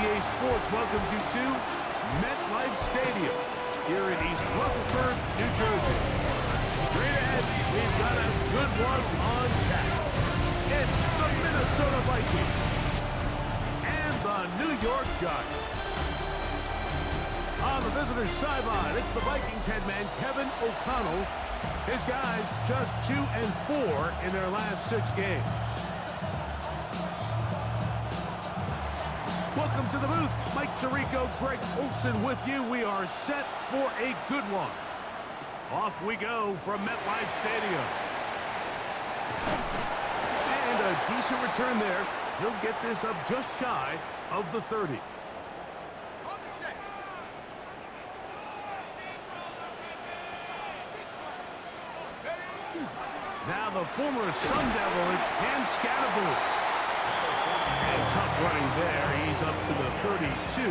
EA Sports welcomes you to MetLife Stadium here in East Rutherford, New Jersey. Straight ahead, we've got a good one on tap. It's the Minnesota Vikings and the New York Giants. On the visitor's sideline, it's the Vikings head man Kevin O'Connell. His guys just 2-4 in their last 6 games. Welcome to the booth. Mike Tirico, Greg Olson with you. We are set for a good one. Off we go from MetLife Stadium. And a decent return there. He'll get this up just shy of the 30. Now the former Sun Devil, it's Cam Scatterboot. And tough running there. He's up to the 32.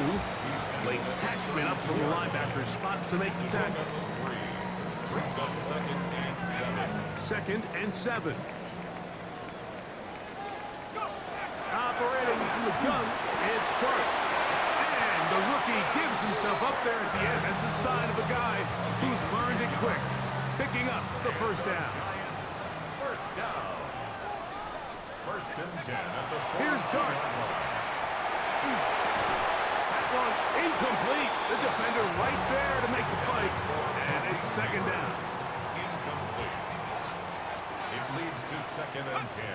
Blake Cashman up from the linebacker spot to make the tackle. Brings up 2nd and 7. 2nd and 7. Operating from the gun, it's Dart. And the rookie gives himself up there at the end. That's a sign of a guy who's learned it quick. Picking up the first down. First down. 1st and 10 at the 4. Here's Dart. That one incomplete. The defender right there to make the fight. And it's 2nd down. Incomplete. It leads to 2nd and 10.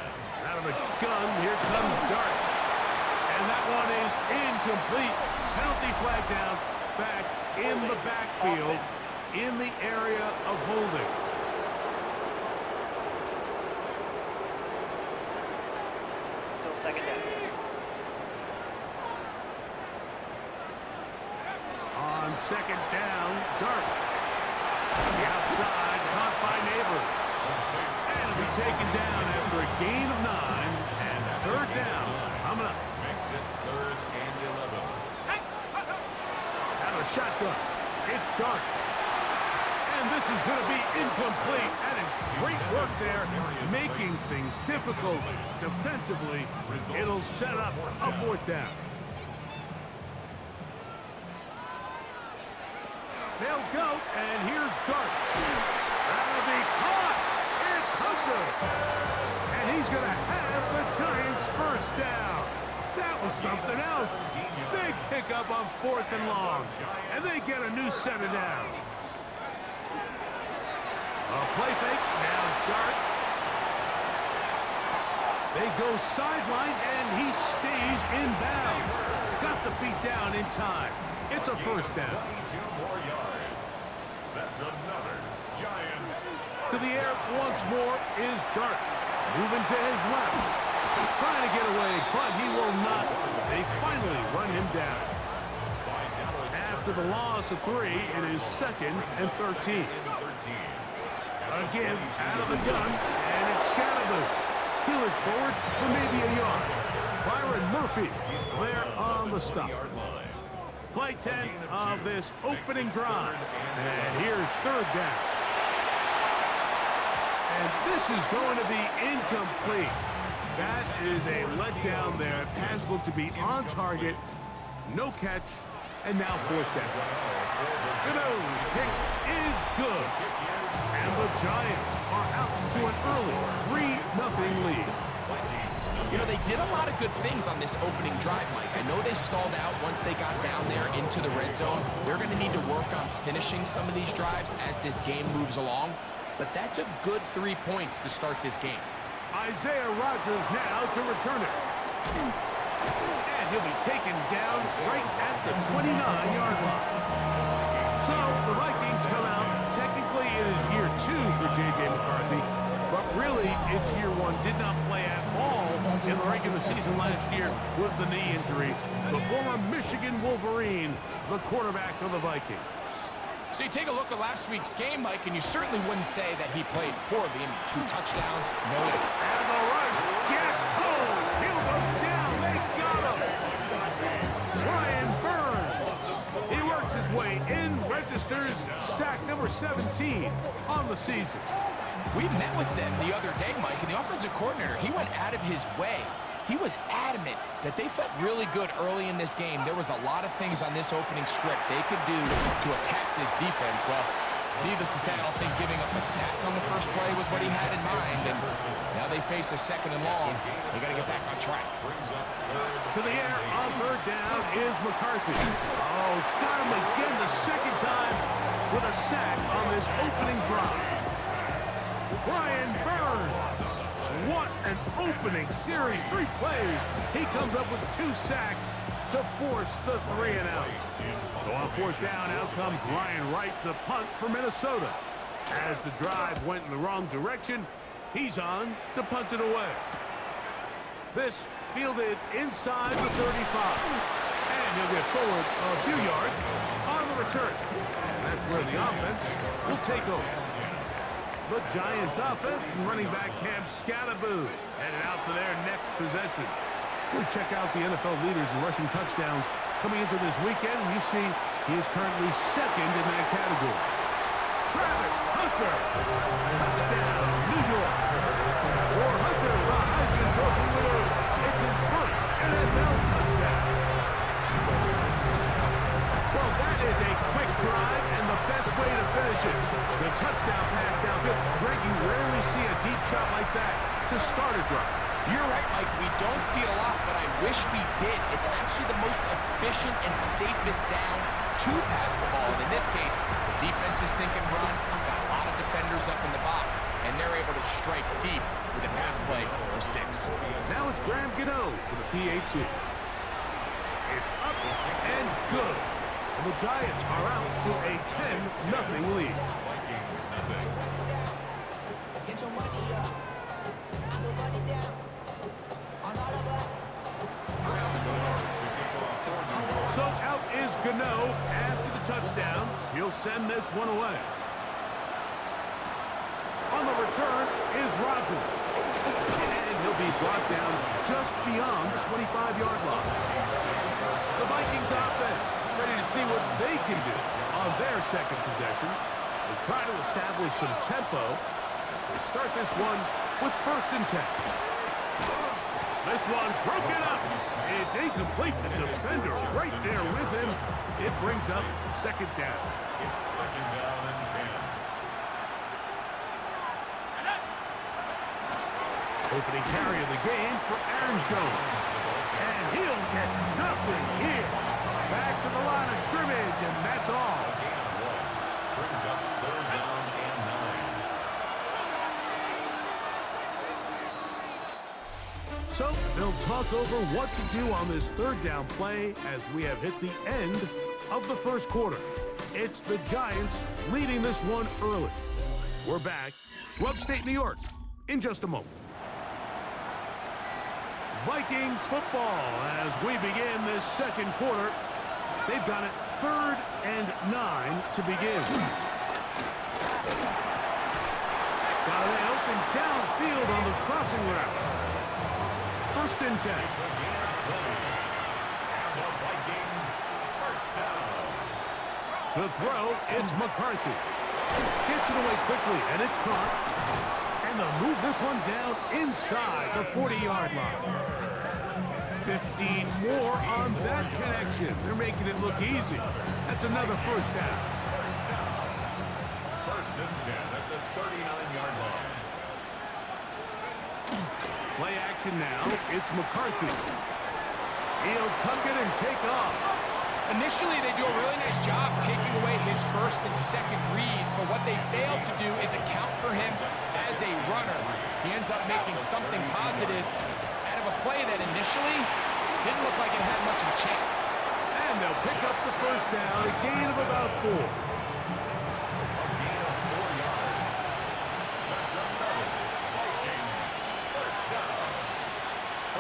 Out of the gun, here comes Dart. And that one is incomplete. Penalty flag down. Back in the backfield in the area of holding. Still 2nd down. On 2nd down, Dart. The outside, caught by Neighbors. And it'll be taken down after a gain of 9. And 3rd down, coming up. Makes it 3rd and 11. Out of the shotgun, it's Dart. And this is going to be incomplete. That is great work there, making things difficult defensively. It'll set up a 4th down. They'll go, and here's Dart. That'll be caught. It's Hunter. And he's going to have the Giants' 1st down. That was something else. Big pickup on 4th and long. And they get a new set of downs. A play fake, now Dart. They go sideline, and he stays in bounds. Got the feet down in time. It's a 1st down. 22 more yards. That's another Giants. To the air once more is Dart. Moving to his left. Trying to get away, but he will not. They finally run him down. After the loss of 3, it is 2nd and 13. A give out of the gun, and it's Scatterboot. He'll it forward for maybe a yard. Byron Murphy there on the stop. Play 10 of this opening drive. And here's 3rd down. And this is going to be incomplete. That is a letdown there. Pass looked to be on target. No catch. And now 4th down. Gano's kick is good. And the Giants are out to an early 3-0 lead. You know, they did a lot of good things on this opening drive, Mike. I know they stalled out once they got down there into the red zone. They're going to need to work on finishing some of these drives as this game moves along. But that's a good 3 points to start this game. Isaiah Rodgers now to return it. And he'll be taken down right at the 29-yard line. So the Vikings come out. Technically, it is year 2 for J.J. McCarthy. But really, it's year 1. Did not play at all in the regular season last year with the knee injury. The former Michigan Wolverine, the quarterback of the Vikings. So you take a look at last week's game, Mike, and you certainly wouldn't say that he played poorly. I mean, 2 touchdowns, no. And the rush gets home. He'll go down. They got him. Brian Burns. He works his way in, registers sack number 17 on the season. We met with them the other day, Mike, and the offensive coordinator, he went out of his way he was adamant that they felt really good early in this game. There was a lot of things on this opening script they could do to attack this defense. Well, needless to say, I don't think giving up a sack on the first play was what he had in mind. And now they face a 2nd and long. They got to get back on track. To the air on 3rd down is McCarthy. Oh, got him again the 2nd time with a sack on this opening drive. Brian Burns. What an opening series. 3 plays. He comes up with 2 sacks to force the 3 and out. So on 4th down, out comes Ryan Wright to punt for Minnesota. As the drive went in the wrong direction, he's on to punt it away. This fielded inside the 35. And he'll get forward a few yards on the return. And that's where the offense will take over. The Giants offense and running back Cam Scattaboo headed out for their next possession. We'll check out the NFL leaders in rushing touchdowns coming into this weekend, and you see he is currently 2nd in that category. Travis Hunter, touchdown, New York. For Hunter, the Heisman Trophy winner, it's his first NFL touchdown. Well, that is a quick drive and the best way to finish it. The touchdown pass downfield. Greg, you rarely see a deep shot like that to start a drive. You're right, Mike. We don't see it a lot, but I wish we did. It's actually the most efficient and safest down to pass the ball. And in this case, the defense is thinking run, got a lot of defenders up in the box, and they're able to strike deep with a pass play for 6. Now it's Graham Gano for the PAT. It's up and good. And the Giants are out to a 10-0 lead. Get your money up. I put money down. On all of us. So out is Gano after the touchdown. He'll send this one away. On the return is Rodgers. And he'll be brought down just beyond the 25-yard line. The Vikings offense ready to see what they can do on their 2nd possession. They try to establish some tempo as they start this one with 1st and 10. This one broken up. It's incomplete. The defender right there with him. It brings up 2nd down. It's 2nd down and 10. Opening carry of the game for Aaron Jones. And he'll get nothing here. Back to the line of scrimmage, and that's all. Brings up 3rd down and 9. So they'll talk over what to do on this 3rd down play as we have hit the end of the 1st quarter. It's the Giants leading this one early. We're back to upstate New York in just a moment. Vikings football as we begin this 2nd quarter. They've got it 3rd and 9 to begin. Got it open downfield on the crossing route. 1st and 10. The Vikings, 1st down. To throw, it's McCarthy. Gets it away quickly, and it's caught. And they'll move this one down inside the 40-yard line. 15 more on that connection. They're making it look easy. That's another 1st down. 1st and 10 at the 39-yard line. Play action now. It's McCarthy. He'll tuck it and take off. Initially, they do a really nice job taking away his 1st and 2nd read, but what they fail to do is account for him as a runner. He ends up making something positive out of a play that initially didn't look like it had much of a chance. And they'll pick up the 1st down, a gain of about 4. A gain of 4 yards. That's another Vikings 1st down.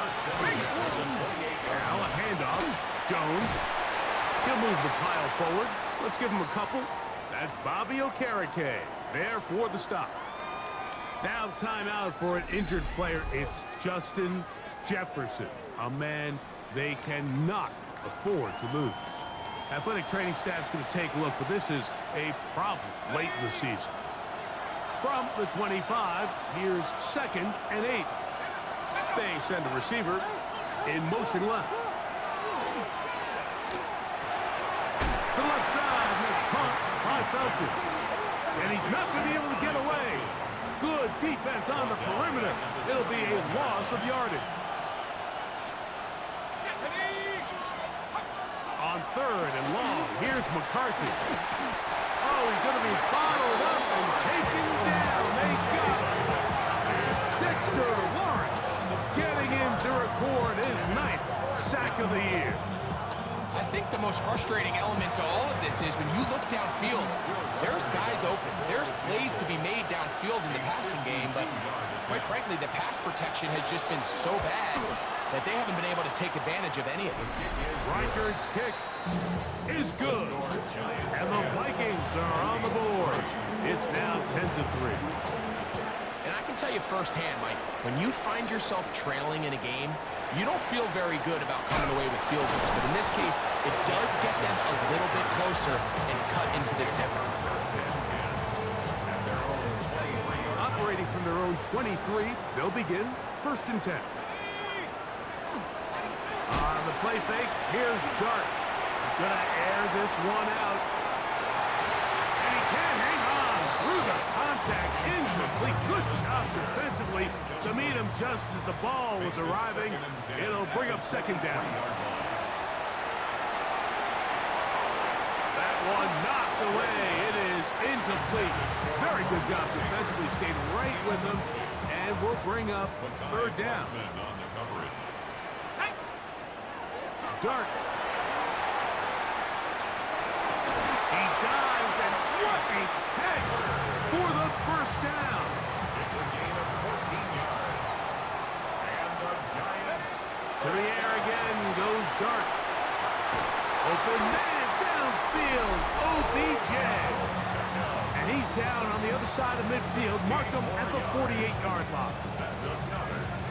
1st and 10 at the 28-yard Now a handoff. Jones. He'll move the pile forward. Let's give him a couple. That's Bobby Okereke there for the stop. Now timeout for an injured player. It's Justin Jefferson, a man they cannot afford to lose. Athletic training staff's going to take a look, but this is a problem late in the season. From the 25, here's 2nd and 8. They send a receiver In motion left. To the left side, and it's caught by Felton. And he's not going to be able to get away. Good defense on the perimeter. It'll be a loss of yardage. On third and long, here's McCarthy. Oh, he's going to be bottled up and taken down. They got it. Dexter Lawrence getting in to record his 9th sack of the year. I think the most frustrating element to all of this is when you look downfield, there's guys open. There's plays to be made downfield in the passing game, but quite frankly, the pass protection has just been so bad that they haven't been able to take advantage of any of it. Reichard's kick is good. And the Vikings are on the board. It's now 10-3. And I can tell you firsthand, Mike, when you find yourself trailing in a game, you don't feel very good about coming away with field goals. But in this case, it does get them a little bit closer and cut into this deficit. Operating from their own 23, they'll begin 1st and 10. On the play fake, here's Dart. He's going to air this one out. And he can't hang on through the contact. Incomplete. Good job defensively to meet him just as the ball was arriving. It'll bring up 2nd down. That one knocked away. It is incomplete. Very good job defensively. Stayed right with him. And will bring up 3rd down. Dart. He dives, and what a catch for the 1st down. It's a gain of 14 yards. And the Giants. To the air again goes Dart. Open man downfield, OBJ. And he's down on the other side of midfield. Mark him at the 48-yard line.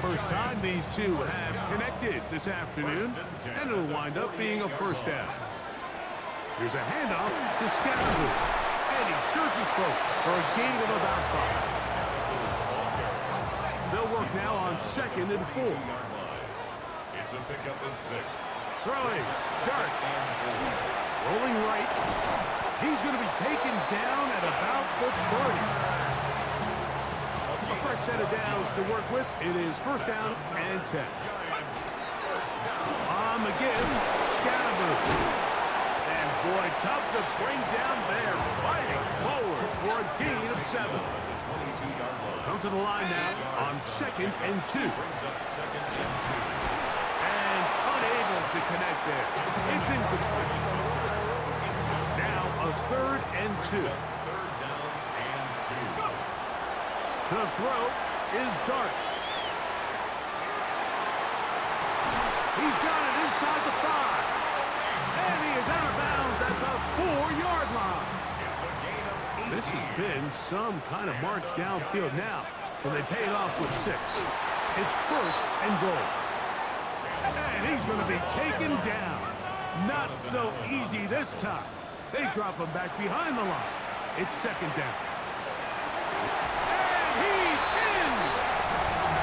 First time these two have connected this afternoon, and it'll wind up being a 1st down. Here's a handoff to Scattergood, and he surges forward for a gain of about 5. They'll work now on 2nd and 4. It's a pickup of 6. Throwing, Dart, rolling right. He's going to be taken down at about the 30. A fresh set of downs to work with. It is 1st down and 10. On McGinn, Scattergood. And boy, tough to bring down there. Fighting forward for a gain of 7. Come to the line now on 2nd and 2. And unable to connect there. It's incomplete. Now a 3rd and 2. To throw is Dart. He's got it inside the 5. And he is out of bounds at the 4-yard line. This has been some kind of march downfield now. So they pay it off with 6. It's 1st and goal. And he's going to be taken down. Not so easy this time. They drop him back behind the line. It's 2nd down. He's in!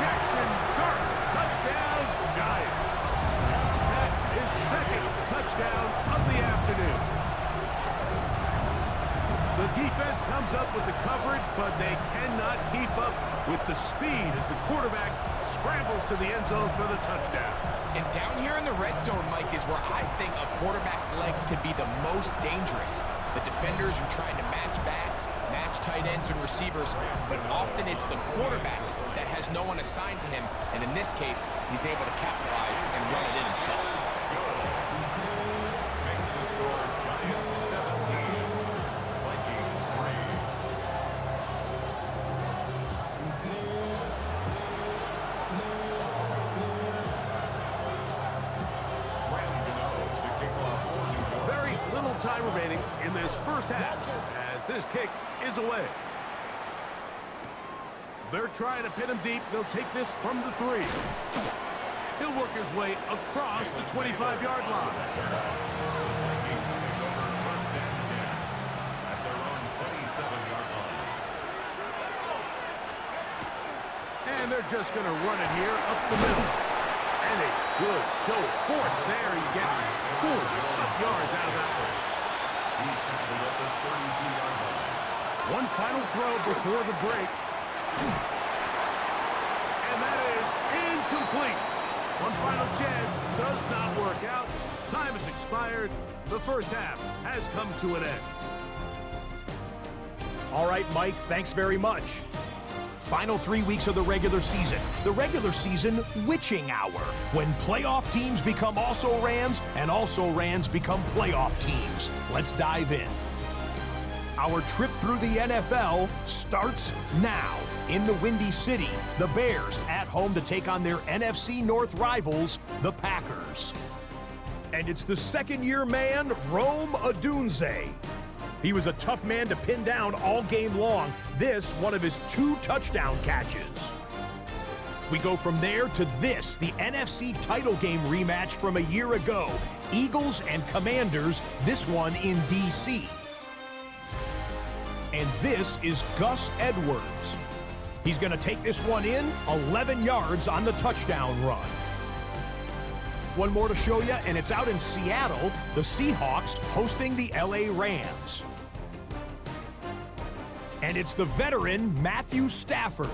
Jackson Dart, touchdown, Giants. That is 2nd touchdown of the afternoon. The defense comes up with the coverage, but they cannot keep up with the speed as the quarterback scrambles to the end zone for the touchdown. And down here in the red zone, Mike, is where I think a quarterback's legs could be the most dangerous. The defenders are trying to match backs, match tight ends and receivers, but often it's the quarterback that has no one assigned to him, and in this case, he's able to capitalize and run it in himself. Makes the score Giants 17, Vikings 3. Very little time remaining in this 1st half as this kick is away. They're trying to pin him deep. They'll take this from the 3. He'll work his way across the 25-yard line. Vikings take over 1st and 10 at their own 27-yard line. And they're just going to run it here up the middle. And a good show of force there. He gets 4 tough yards out of that one. He's tackled at the 32-yard line. One final throw before the break. And that is incomplete. One final chance does not work out. Time has expired. The first half has come to an end. All right, Mike, thanks very much. Final 3 weeks of the regular season. The regular season witching hour, when playoff teams become also-rans and also-rans become playoff teams. Let's dive in. Our trip through the NFL starts now. In the Windy City, the Bears at home to take on their NFC North rivals, the Packers. And it's the second-year man, Rome Odunze. He was a tough man to pin down all game long. This, one of his 2 touchdown catches. We go from there to this, the NFC title game rematch from a year ago. Eagles and Commanders, this one in D.C. And this is Gus Edwards. He's going to take this one in, 11 yards on the touchdown run. One more to show you, and it's out in Seattle, the Seahawks hosting the LA Rams. And it's the veteran Matthew Stafford.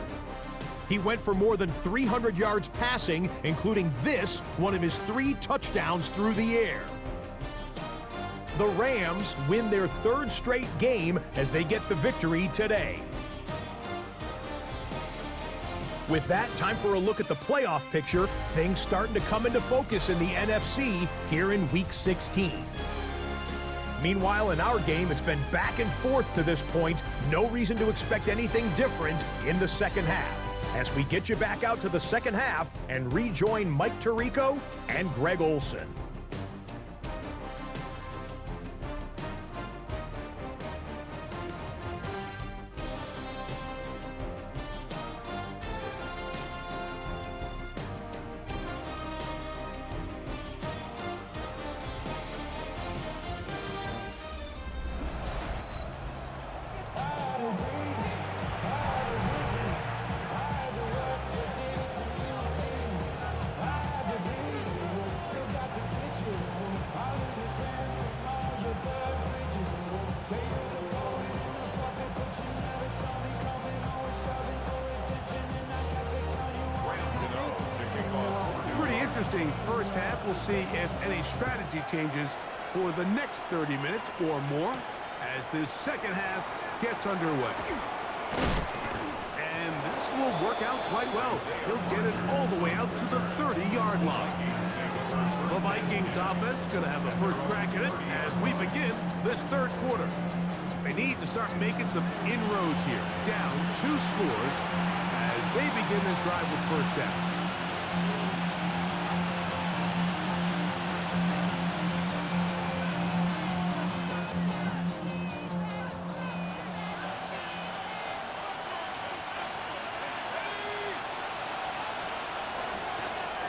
He went for more than 300 yards passing, including this, one of his 3 touchdowns through the air. The Rams win their 3rd straight game as they get the victory today. With that, time for a look at the playoff picture. Things starting to come into focus in the NFC here in Week 16. Meanwhile, in our game, it's been back and forth to this point. No reason to expect anything different in the second half. As we get you back out to the second half and rejoin Mike Tirico and Greg Olson. Interesting first half. We'll see if any strategy changes for the next 30 minutes or more as this second half gets underway. And this will work out quite well. He'll get it all the way out to the 30-yard line. The Vikings offense going to have the first crack at it as we begin this third quarter. They need to start making some inroads here. Down 2 scores as they begin this drive with first down.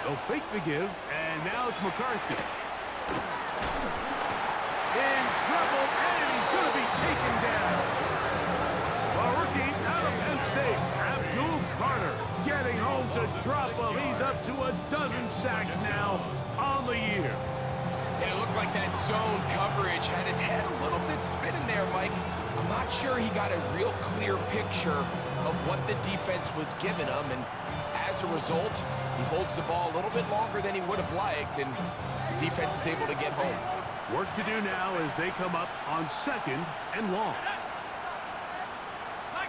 They'll fake the give, and now it's McCarthy. In trouble, and he's going to be taken down. A rookie out of Penn State, Abdul-Carter, getting home to drop him. He's up to a dozen sacks now on the year. Yeah, it looked like that zone coverage had his head a little bit spinning there, Mike. I'm not sure he got a real clear picture of what the defense was giving him, and as a result, he holds the ball a little bit longer than he would have liked, and the defense is able to get home. Work to do now as they come up on 2nd and long.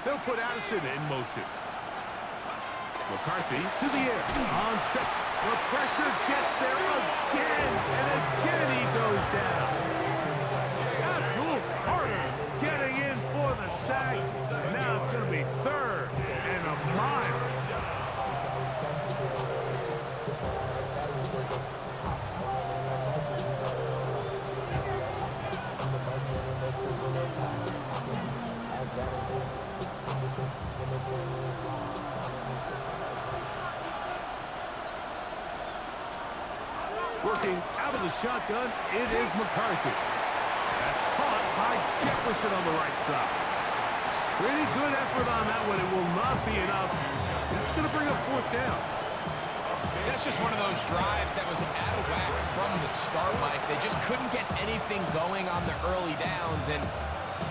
They'll put Addison in motion. McCarthy to the air. On set. The pressure gets there again, and again he goes down. Abdul-Carter getting in for the sack, and now it's going to be 3rd and a mile. Working out of the shotgun, it is McCarthy. That's caught by Jefferson on the right side. Pretty good effort on that one. It will not be enough. It's going to bring up 4th down. That's just one of those drives that was out of whack from the start, Mike. They just couldn't get anything going on the early downs, and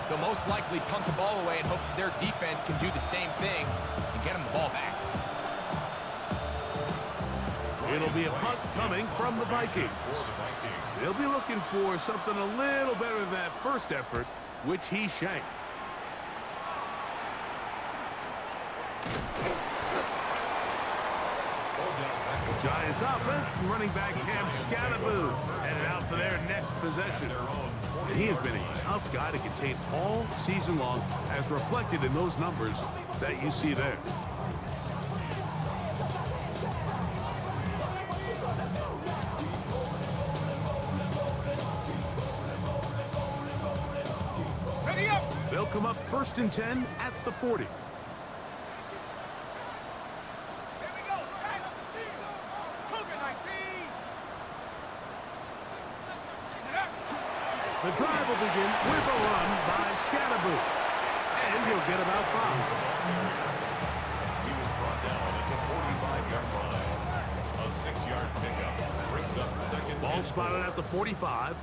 they'll most likely punt the ball away and hope that their defense can do the same thing and get them the ball back. It'll be a punt coming from the Vikings. They'll be looking for something a little better than that first effort, which he shanked. The Giants offense, running back Cam Scatterboo headed out for their next possession. And he has been a tough guy to contain all season long, as reflected in those numbers that you see there. They'll come up 1st and 10 at the 40. The drive will begin with a run by Scatterboo, and he'll get about 5. He was brought down at the 45-yard line. A 6-yard pickup brings up second. Ball spotted at the 45.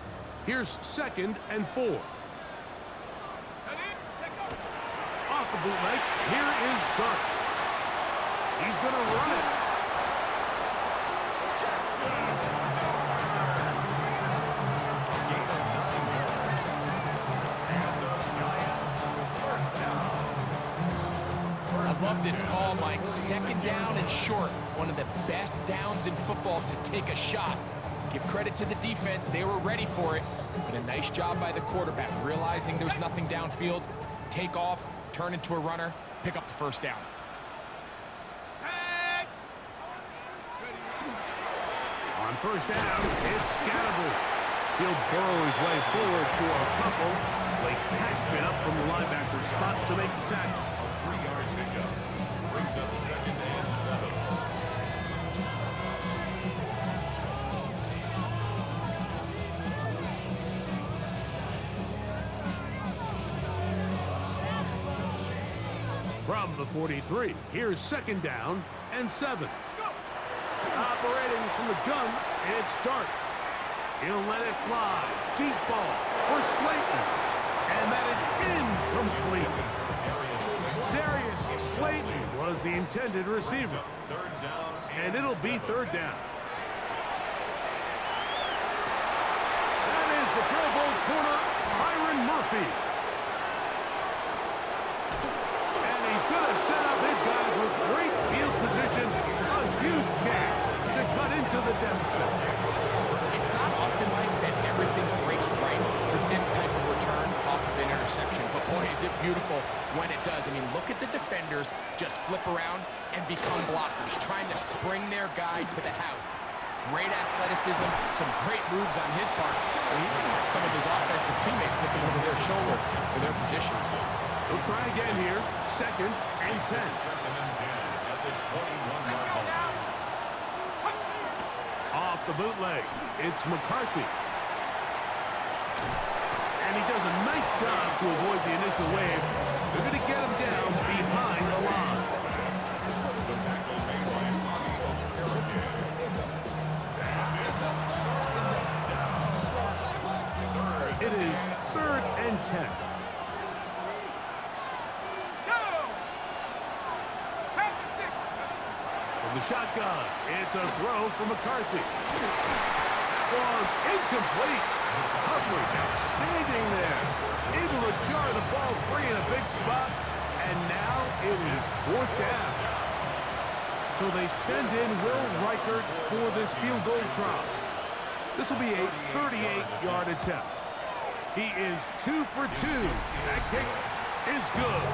Here's 2nd and 4. Off the bootleg, here is Dart. He's going to run it. I love this call, Mike. 2nd down and short. One of the best downs in football to take a shot. Give credit to the defense. They were ready for it. But a nice job by the quarterback, realizing there's nothing downfield. Take off, turn into a runner, pick up the 1st down. On 1st down, it's Scatterboo. He'll burrow his way forward for a couple. Blake Cashman up from the linebacker spot to make the tackle. A 3-yard pickup brings up 2nd and 7. From the 43, here's 2nd down and 7. Operating from the gun, it's Dart. He'll let it fly. Deep ball for Slayton. And that is incomplete. Darius Slayton was the intended receiver. And it'll be 3rd down. That is the Pro Bowl corner, Byron Murphy. And he's going to set up his guys with great field position. A huge catch to cut into the deficit. It's not often, Mike, that everything breaks right for this type of return off of an interception. But boy, is it beautiful when it does. I mean, look at the defenders just flip around and become blockers, trying to spring their guy to the house. Great athleticism, some great moves on his part. And he's going to have some of his offensive teammates looking over their shoulder for their positions. He'll try again here. 2nd and 10. 2nd and 10 at the 21-yard line. Off the bootleg, it's McCarthy. And he does a nice job to avoid the initial wave. They're going to get him down behind the line. The tackle made by It is 3rd and 10. From the shotgun, it's a throw for McCarthy. Ball incomplete. Coverage outstanding there. Able to jar the ball free in a big spot. And now it is 4th down. So they send in Will Reichert for this field goal try. This will be a 38-yard attempt. He is 2 for 2. That kick is good.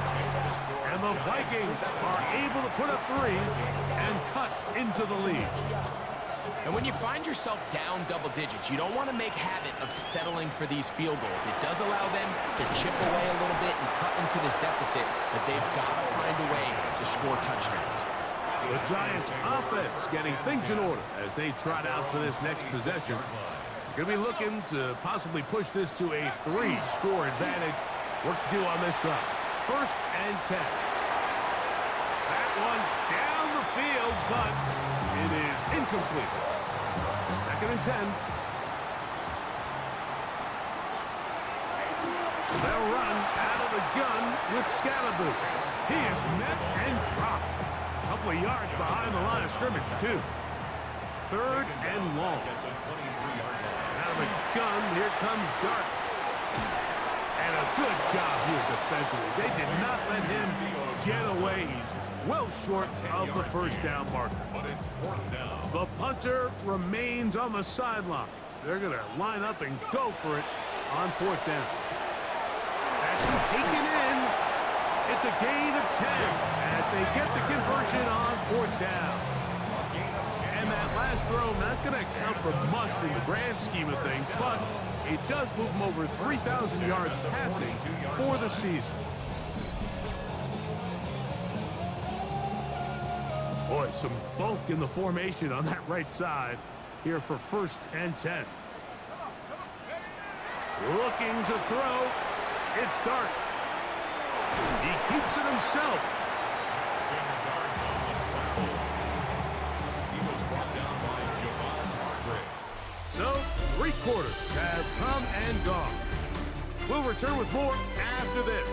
And the Vikings are able to put up 3 and cut into the lead. And when you find yourself down double digits, you don't want to make habit of settling for these field goals. It does allow them to chip away a little bit and cut into this deficit, but they've got to find a way to score touchdowns. The Giants offense getting things in order as they trot out for this next possession. Going to be looking to possibly push this to a 3-score advantage. Work to do on this drive. 1st and 10. That one down the field, but It is incomplete. 2nd and 10. They'll run out of the gun with Scalaboo. He is met and dropped. A couple of yards behind the line of scrimmage, too. 3rd and long. Out of the gun, here comes Dart. And a good job here defensively. They did not let him get away. He's well short of the first down marker. But it's 4th down. The punter remains on the sideline. They're going to line up and go for it on 4th down. That's taken in. It's a gain of 10 as they get the conversion on 4th down. And that last throw not going to count for much in the grand scheme of things, but it does move them over 3,000 yards passing for the season. Boy, some bulk in the formation on that right side here for 1st and 10. Looking to throw. It's Dart. He keeps it himself. So, 3 quarters have come and gone. We'll return with more after this.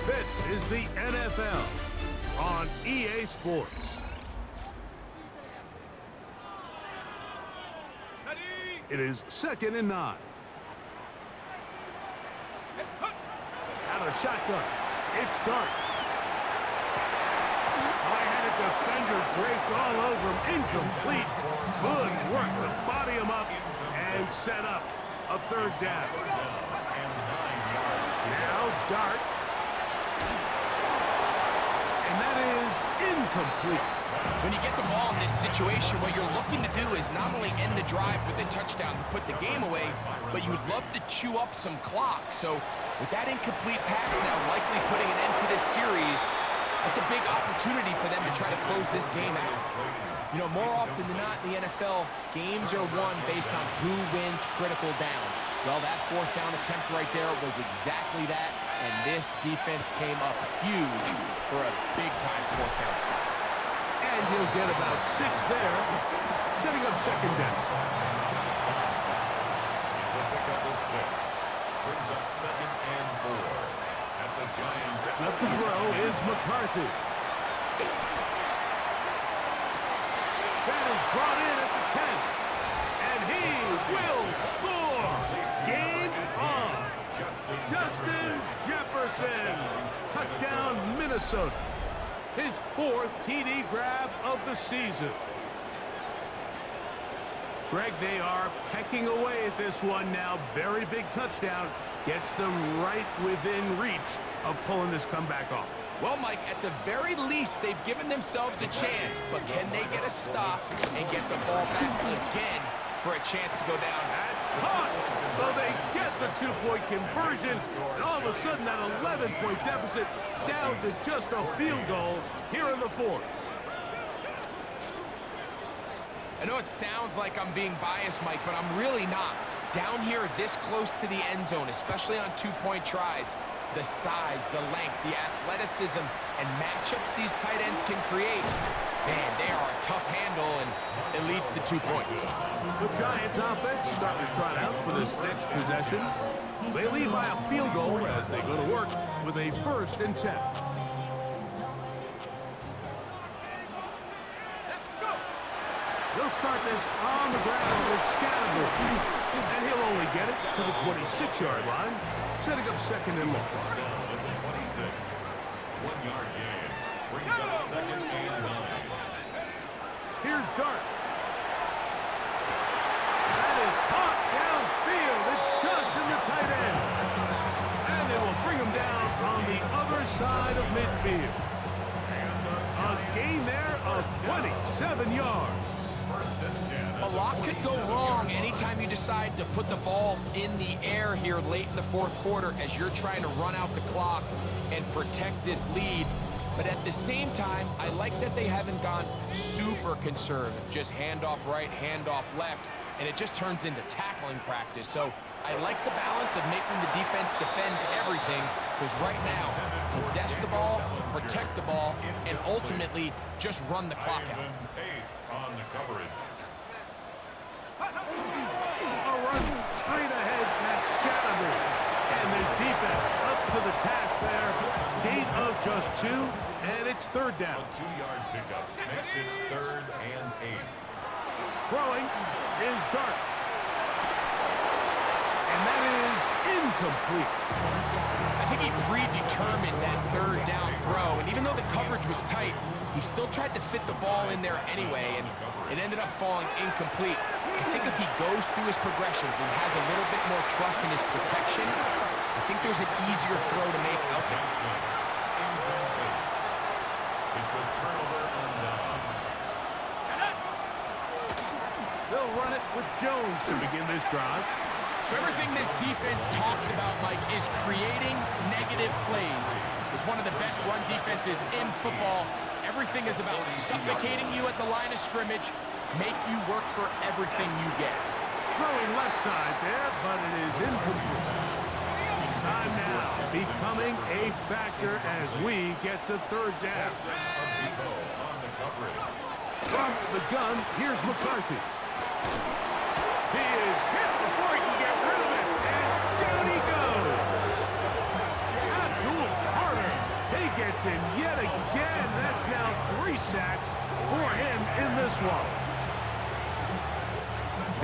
This is the NFL on EA Sports. It is 2nd and 9. Out of the shotgun. It's Dart. High-headed defender draped all over him. Incomplete. Good work to body him up and set up a 3rd down. Now Dart. And that is incomplete. When you get the ball in this situation, what you're looking to do is not only end the drive with a touchdown to put the game away, but you'd love to chew up some clock. So with that incomplete pass now likely putting an end to this series, it's a big opportunity for them to try to close this game out. You know, more often than not in the NFL, games are won based on who wins critical downs. Well, that 4th down attempt right there was exactly that, and this defense came up huge for a big-time 4th down stop. And he'll get about 6 there, setting up 2nd down. It's a pickup of 6. Brings up 2nd and 4. At the Giants. Setting up to throw is McCarthy. That is brought in at the 10. And he will score. Game on. Justin Jefferson. Touchdown, Minnesota. His 4th TD grab of the season. Greg, they are pecking away at this one now. Very big touchdown. Gets them right within reach of pulling this comeback off. Well, Mike, at the very least, they've given themselves a chance, but can they get a stop and get the ball back again for a chance to go down? That's caught! So they get the 2-point conversion, and all of a sudden that 11-point deficit down to just a field goal here in the 4th. I know it sounds like I'm being biased, Mike, but I'm really not. Down here this close to the end zone, especially on 2-point tries, the size, the length, the athleticism, and matchups these tight ends can create, man, they are a tough handle, and it leads to 2 points. The Giants offense starting to trot out for this next possession. They lead by a field goal as they go to work with a 1st and 10. They'll start this on the ground with Scalaboo. And he'll only get it to the 26-yard line, setting up 2nd and long. 26. 1-yard gain. Brings up 2nd and 9. Here's Dart. That is caught downfield. It's Johnson, the tight end. And they will bring him down on the other side of midfield. A gain there of 27 yards. A lot could go wrong anytime you decide to put the ball in the air here late in the 4th quarter as you're trying to run out the clock and protect this lead. But at the same time, I like that they haven't gone super conservative, just handoff right, handoff left, and it just turns into tackling practice. So I like the balance of making the defense defend everything, because right now, possess the ball, protect the ball, and ultimately just run the clock out. base on the coverage. A run straight ahead at Scatterbrain. And this defense up to the task there. Gain of just 2, and it's third down. A 2-yard pickup makes it 3rd and 8. Throwing is Dart. And that is incomplete. I think he predetermined that third down throw, and even though the coverage was tight, he still tried to fit the ball in there anyway, and it ended up falling incomplete. I think if he goes through his progressions and has a little bit more trust in his protection, I think there's an easier throw to make out there. Incomplete. It's a turnover on downs. They'll run it with Jones to begin this drive. So everything this defense talks about, Mike, is creating negative plays. It's one of the best run defenses in football. Everything is about suffocating you at the line of scrimmage, make you work for everything you get. Throwing left side there, but it is incomplete. Time now becoming a factor as we get to third down. On the coverage. From the gun, here's McCarthy. He is hit before he can get rid of it, and down he goes. Abdul Carter, he gets in yet again. That's now 3 sacks for him in this one.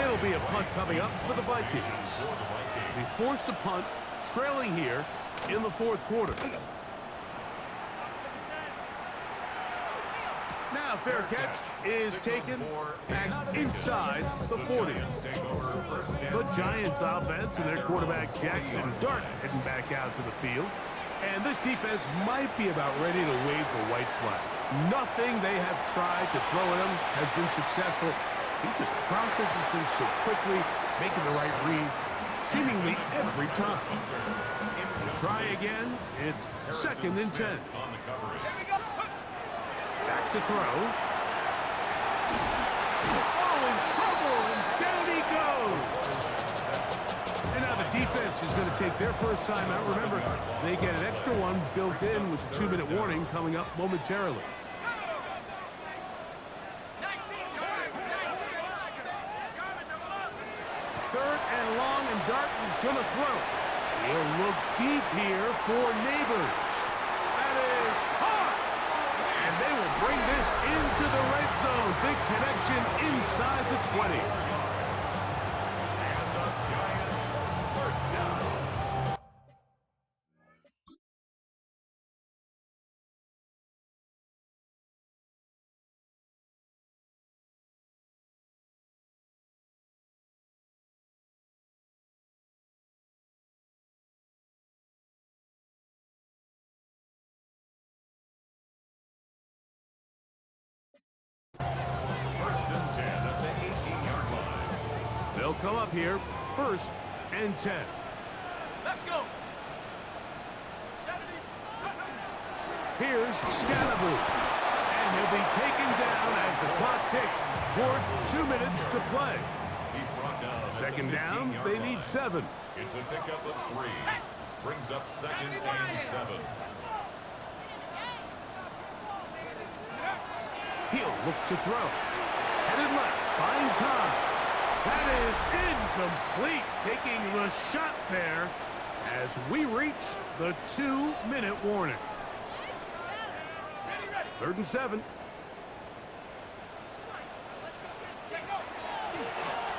It'll be a punt coming up for the Vikings. Be forced to punt, trailing here in the 4th quarter. Now fair catch is taken back inside the 40. The Giants offense and their quarterback Jackson Dart heading back out to the field. And this defense might be about ready to wave the white flag. Nothing they have tried to throw at him has been successful. He just processes things so quickly, making the right read, seemingly every time. Try again. It's 2nd and 10. Back to throw. Oh, in trouble, and down he goes. And now the defense is going to take their first time out. Remember, they get an extra one built in with the 2-minute warning coming up momentarily. Third and long, and Dart is going to throw. He'll look deep here for Neighbors. That is hard. And they will bring this into the red zone. Big connection inside the 20. And the Giants first down. First and 10 at the 18-yard line. They'll come up here, 1st and 10. Let's go. Here's Scalaboo. And he'll be taken down as the clock ticks towards 2 minutes to play. He's brought down at the 2nd down, 15-yard they line. need 7. It's a pickup of 3. Brings up 2nd and 7. He'll look to throw. Headed left, buying time. That is incomplete, taking the shot there as we reach the 2-minute warning. 3rd and 7.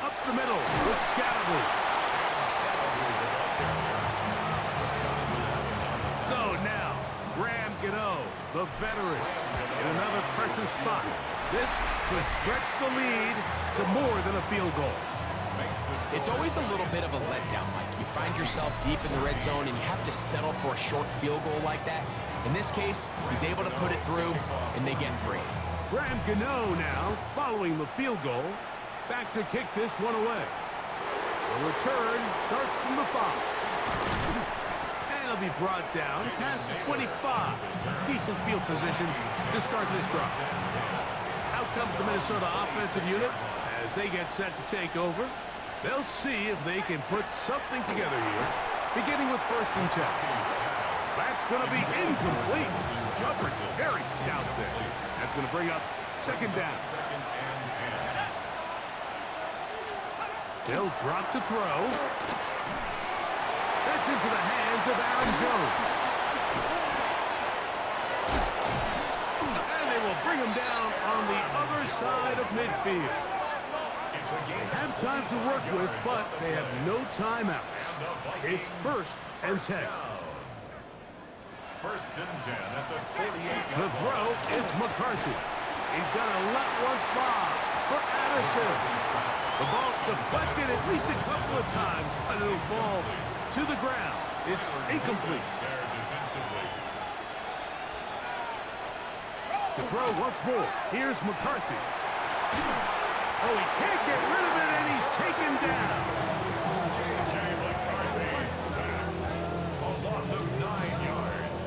Up the middle with Scalaboo. So now, Graham Gano, the veteran, in another pressure spot. This to stretch the lead to more than a field goal. It's always a little bit of a letdown, Mike. You find yourself deep in the red zone and you have to settle for a short field goal like that. In this case, he's able to put it through, and they get 3. Graham Gano now following the field goal. Back to kick this one away. The return starts from the 5. And it'll be brought down past the 25. Decent field position to start this drive. Out comes the Minnesota offensive unit as they get set to take over. They'll see if they can put something together here, beginning with 1st and 10. That's going to be incomplete. Jumper's very stout there. That's going to bring up Second down. Second and 10. They'll drop to throw. That's into the hands of Aaron Jones. And they will bring him down on the other side of midfield. They have time to work with, but they have no timeouts. It's first and 10. First and 10 at the 48. To throw, it's McCarthy. He's going to let one fly for Addison. The ball deflected at least a couple of times, but it'll fall to the ground. It's incomplete. There defensively. To throw once more, here's McCarthy. Oh, he can't get rid of it, and he's taken down. J.J. McCarthy sacked. A loss of 9 yards.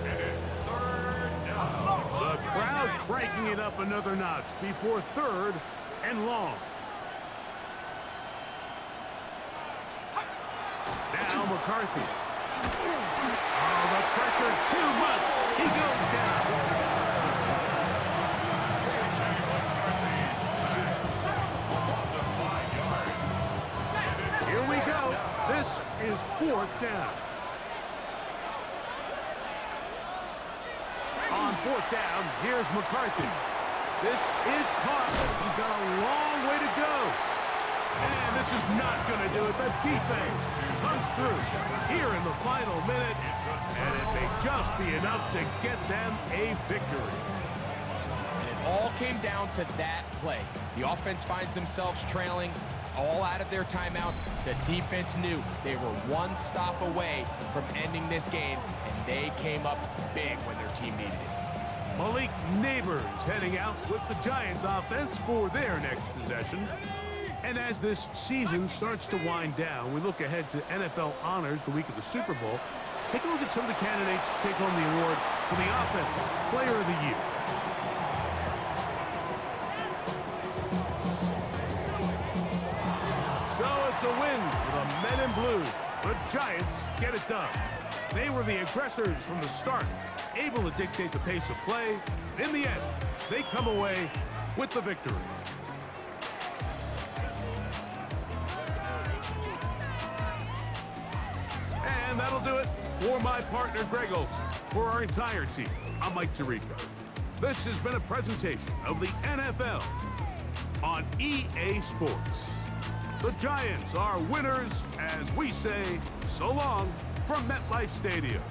And it's third down. The crowd cranking it up another notch before third and long. Now McCarthy. Oh, the pressure too much. He goes down. J.J. McCarthy sacked. A loss of 5 yards. And it's Here we go. This is fourth down. On fourth down, here's McCarthy. This is caught. He's got a long way to go. And this is not going to do it. The defense comes through here in the final minute. And it may just be enough to get them a victory. And it all came down to that play. The offense finds themselves trailing, all out of their timeouts. The defense knew they were one stop away from ending this game, and they came up big when their team needed it. Malik Neighbors heading out with the Giants offense for their next possession. And as this season starts to wind down, we look ahead to NFL honors the week of the Super Bowl. Take a look at some of the candidates to take home the award for the Offensive Player of the Year. So it's a win for the Men in Blue. The Giants get it done. They were the aggressors from the start, able to dictate the pace of play. In the end, they come away with the victory. And that'll do it for my partner, Greg Olson. For our entire team, I'm Mike Tirico. This has been a presentation of the NFL on EA Sports. The Giants are winners as we say so long from MetLife Stadium.